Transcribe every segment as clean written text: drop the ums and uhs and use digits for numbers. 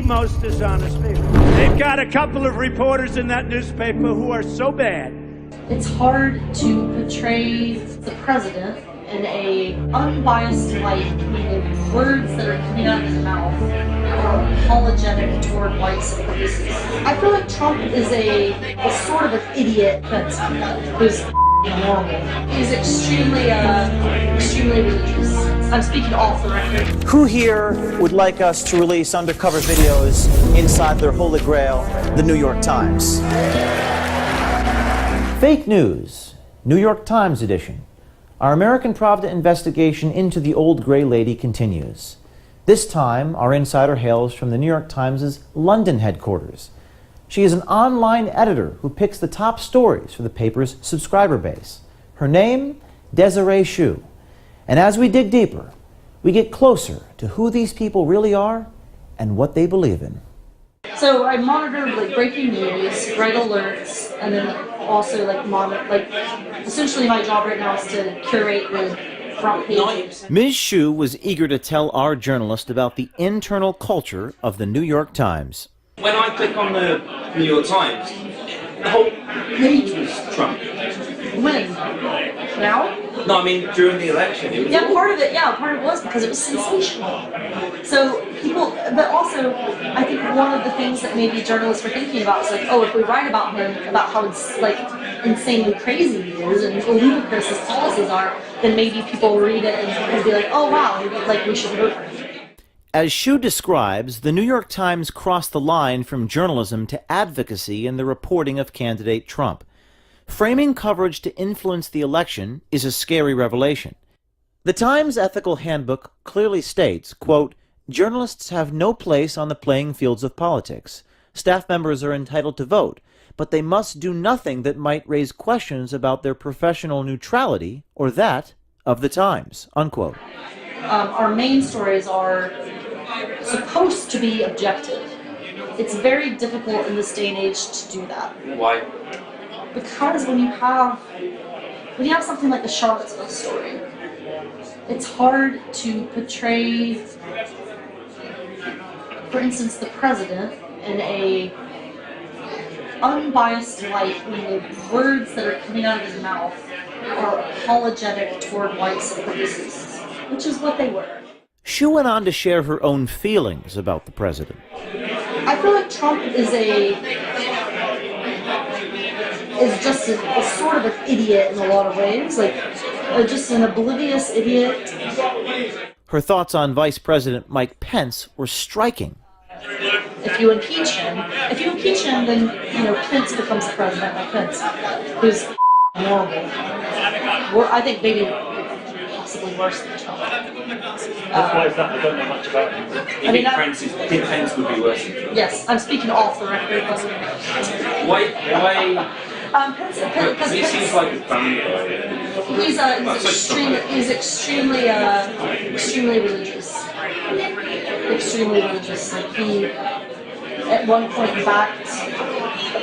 most dishonest people. They've got a couple of reporters in that newspaper who are so bad. It's hard to portray the president in a unbiased light when the words that are coming out of his mouth are apologetic toward white supremacists. I feel like Trump is a sort of an idiot, but who's normal. He's extremely religious. I'm speaking off the record. Who here would like us to release undercover videos inside their holy grail, the New York Times? Fake news, New York Times edition. Our American Pravda investigation into the old gray lady continues. This time, our insider hails from the New York Times' London headquarters. She is an online editor who picks the top stories for the paper's subscriber base. Her name, Desiree Hsu. And as we dig deeper, we get closer to who these people really are and what they believe in. So I monitor breaking news, write alerts, and then also essentially my job right now is to curate the front pages. Ms. Hsu was eager to tell our journalist about the internal culture of the New York Times. When I click on the New York Times, the whole page was Trump. When? Now? No, I mean during the election. Part of it was because it was sensational. So people, but also I think one of the things that maybe journalists were thinking about is if we write about him, about how insanely crazy he is and ludicrous his policies are, then maybe people will read it and be like, oh wow, maybe we should vote for him. As Hsu describes, the New York Times crossed the line from journalism to advocacy in the reporting of candidate Trump. Framing coverage to influence the election is a scary revelation. The Times Ethical Handbook clearly states, quote, journalists have no place on the playing fields of politics. Staff members are entitled to vote, but they must do nothing that might raise questions about their professional neutrality or that of the Times, unquote. Our main stories are supposed to be objective. It's very difficult in this day and age to do that. Why? Because when you have something like the Charlottesville story, it's hard to portray, for instance, the president in a unbiased light when the words that are coming out of his mouth are apologetic toward white supremacists, which is what they were. Hsu went on to share her own feelings about the president. I feel like Trump is just a sort of an idiot in a lot of ways, just an oblivious idiot. Her thoughts on Vice President Mike Pence were striking. If you impeach him, then Pence becomes the president, like Pence, who's horrible. I think maybe possibly worse than Trump. Why is that? I don't know much about him. You think Pence would be worse than Trump? Yes, I'm speaking off the record. Why? Pence, he seems like a family guy. He's extremely religious. Extremely religious. He at one point backed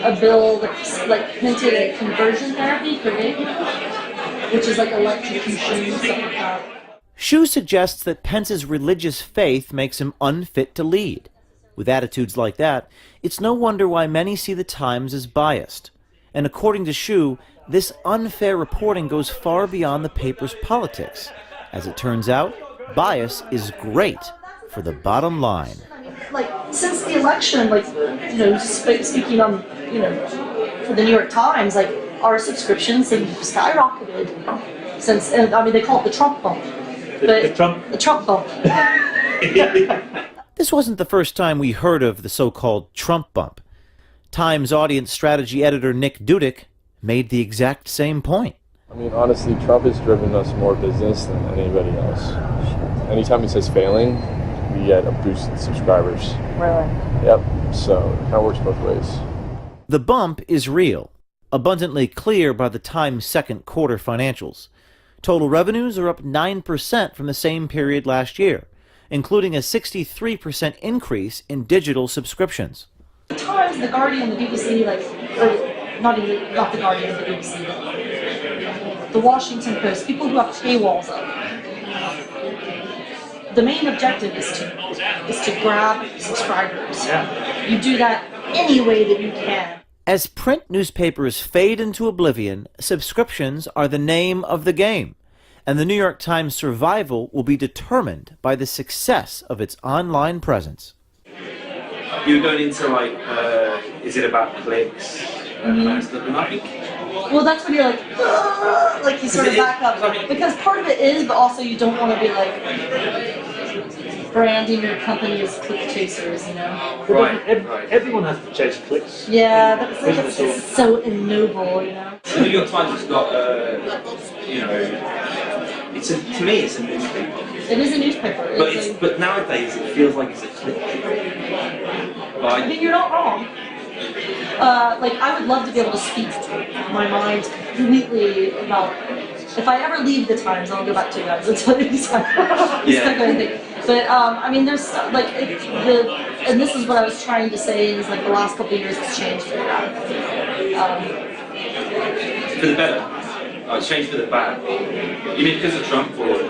a bill that hinted at conversion therapy for gay people, which is electrocution, stuff like that. Hsu suggests that Pence's religious faith makes him unfit to lead. With attitudes like that, it's no wonder why many see the Times as biased. And according to Hsu, this unfair reporting goes far beyond the paper's politics. As it turns out, bias is great for the bottom line. Since the election, speaking on, for the New York Times, our subscriptions have skyrocketed since, they call it the Trump bump. The Trump bump. This wasn't the first time we heard of the so-called Trump bump. Times audience strategy editor Nick Dudick made the exact same point. Honestly, Trump has driven us more business than anybody else. Anytime he says failing, we get a boost in subscribers. Really? Yep, so it kind of works both ways. The bump is real, abundantly clear by the Times' second quarter financials. Total revenues are up 9% from the same period last year, including a 63% increase in digital subscriptions. The Times, the Guardian, the BBC, not the Guardian, the BBC, the Washington Post, people who have paywalls up, the main objective is to grab subscribers. Yeah. You do that any way that you can. As print newspapers fade into oblivion, subscriptions are the name of the game, and the New York Times' survival will be determined by the success of its online presence. You were going into like, is it about clicks? And stuff, and I think. Well, that's when you're like you sort of back up, because part of it is, but also you don't want to be like branding your company as click chasers, you know. Right. Everyone has to chase clicks. Yeah, that's so ignoble, you know. The New York Times has got, you know, to me it's a newspaper. It is a newspaper. But nowadays it feels like it's a click. I mean, you're not wrong. Like, I would love to be able to speak my mind completely about, if I ever leave the Times, I'll go back to you guys and tell you this kind of thing. But, I mean, there's, like, and this is what I was trying to say, is, like, the last couple of years it's changed for that. For the better? Oh, it's changed for the bad? You mean because of Trump, or...?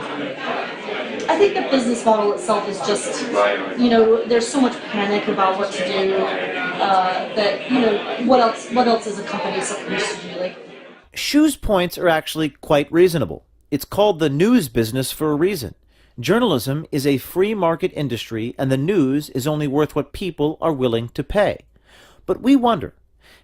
I think the business model itself is just, you know, there's so much panic about what to do, that, you know, what else is a company supposed to do? Like, Shu's points are actually quite reasonable. It's called the news business for a reason. Journalism is a free market industry, and the news is only worth what people are willing to pay. But we wonder,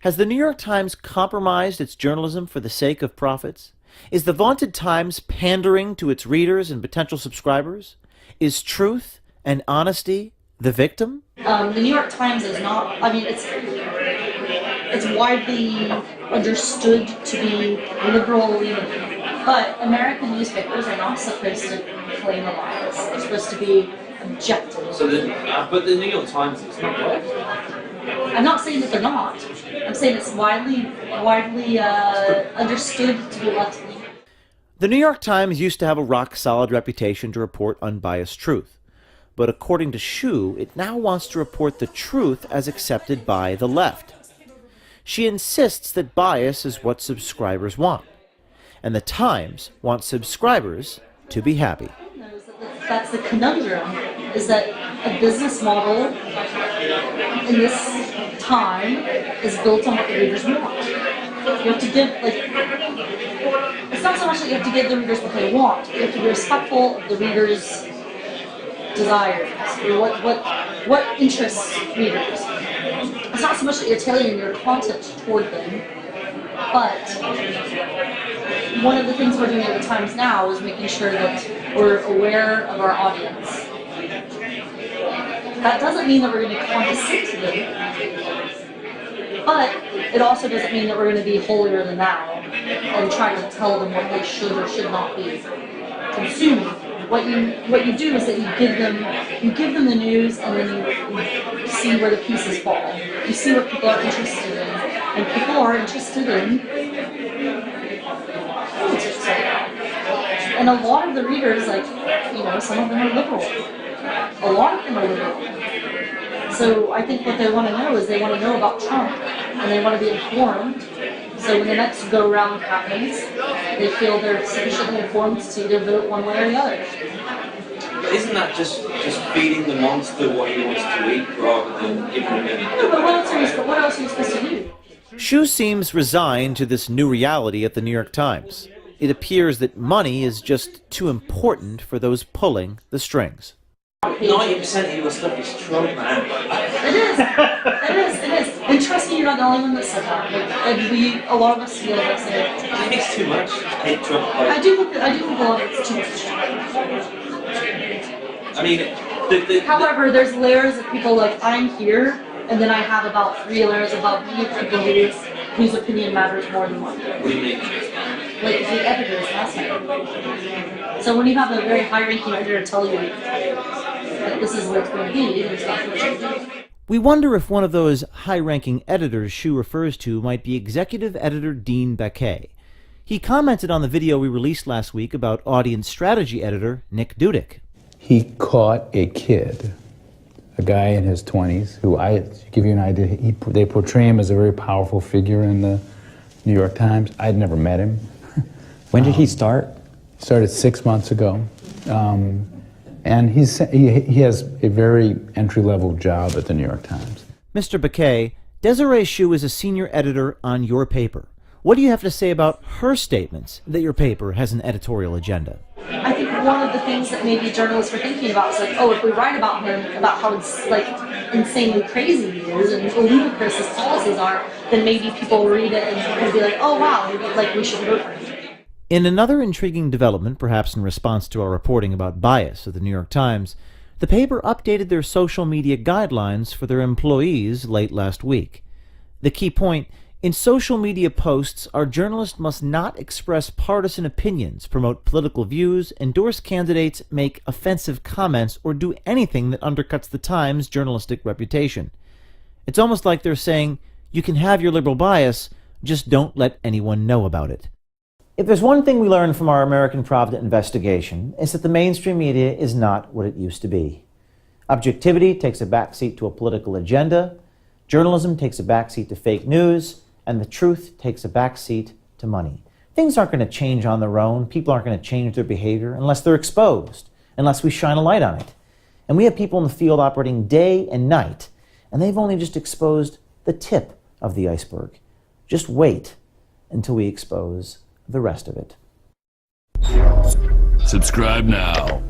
has the New York Times compromised its journalism for the sake of profits? Is the vaunted Times pandering to its readers and potential subscribers? Is truth and honesty the victim? the New York Times is not, I mean, it's widely understood to be liberal leaning, but American newspapers are not supposed to claim a bias. They're supposed to be objective. So but the New York Times is not right. I'm not saying that they're not. I'm saying it's widely understood to be left leaning. The New York Times used to have a rock-solid reputation to report unbiased truth. But according to Shu, it now wants to report the truth as accepted by the left. She insists that bias is what subscribers want. And the Times wants subscribers to be happy. That's the conundrum, is that a business model in this time is built on what the readers want. You have to give, it's not so much that you have to give the readers what they want. You have to be respectful of the readers' desires, or what interests readers. It's not so much that you're tailoring your content toward them, but one of the things we're doing at the Times now is making sure that we're aware of our audience. That doesn't mean that we're going to condescend to them, but it also doesn't mean that we're going to be holier than thou and try to tell them what they should or should not be consuming. What you do is that you give them the news, and then you see where the pieces fall. You see what people are interested in, and people are interested in politics right now. And a lot of the readers, some of them are liberal. A lot of them are liberal. So I think what they want to know is they want to know about Trump, and they want to be informed. So when the next go-round happens, they feel they're sufficiently informed to either vote one way or the other. But isn't that just feeding the monster what he wants to eat rather than giving him anything? Yeah, but what else are you supposed to do? Shu seems resigned to this new reality at the New York Times. It appears that money is just too important for those pulling the strings. 90% of your stuff is Trump, man. It is. And trust me, you're not the only one that said that. A lot of us feel like saying it. I think it's too much. Hate Trump. I do think a lot of it's too much. I mean, however, there's layers of people like I'm here, and then I have about 3 layers above me of people whose opinion matters more than mine. What do you mean? Like the editors last night. So when you have a very high-ranking editor tell you that this is what it's going to be, there's not much you can do. We wonder if one of those high-ranking editors Shu refers to might be executive editor Dean Baquet. He commented on the video we released last week about audience strategy editor Nick Dudick. He caught a kid, a guy in his 20s, who, to give you an idea, they portray him as a very powerful figure in the New York Times. I'd never met him. When did he start? Started 6 months ago. And he has a very entry-level job at the New York Times. Mr. Baquet, Desiree Hsu is a senior editor on your paper. What do you have to say about her statements that your paper has an editorial agenda? I think one of the things that maybe journalists were thinking about is like, oh, if we write about him, about how insanely crazy he is and ludicrous his policies are, then maybe people will read it and be like, oh wow, maybe we should vote for him. In another intriguing development, perhaps in response to our reporting about bias at the New York Times, the paper updated their social media guidelines for their employees late last week. The key point: in social media posts, our journalists must not express partisan opinions, promote political views, endorse candidates, make offensive comments, or do anything that undercuts the Times' journalistic reputation. It's almost like they're saying, you can have your liberal bias, just don't let anyone know about it. If there's one thing we learned from our American Provident investigation, it's that the mainstream media is not what it used to be. Objectivity takes a backseat to a political agenda, journalism takes a backseat to fake news, and the truth takes a backseat to money. Things aren't going to change on their own. People aren't going to change their behavior unless they're exposed, unless we shine a light on it. And we have people in the field operating day and night, and they've only just exposed the tip of the iceberg. Just wait until we expose the rest of it. Subscribe now.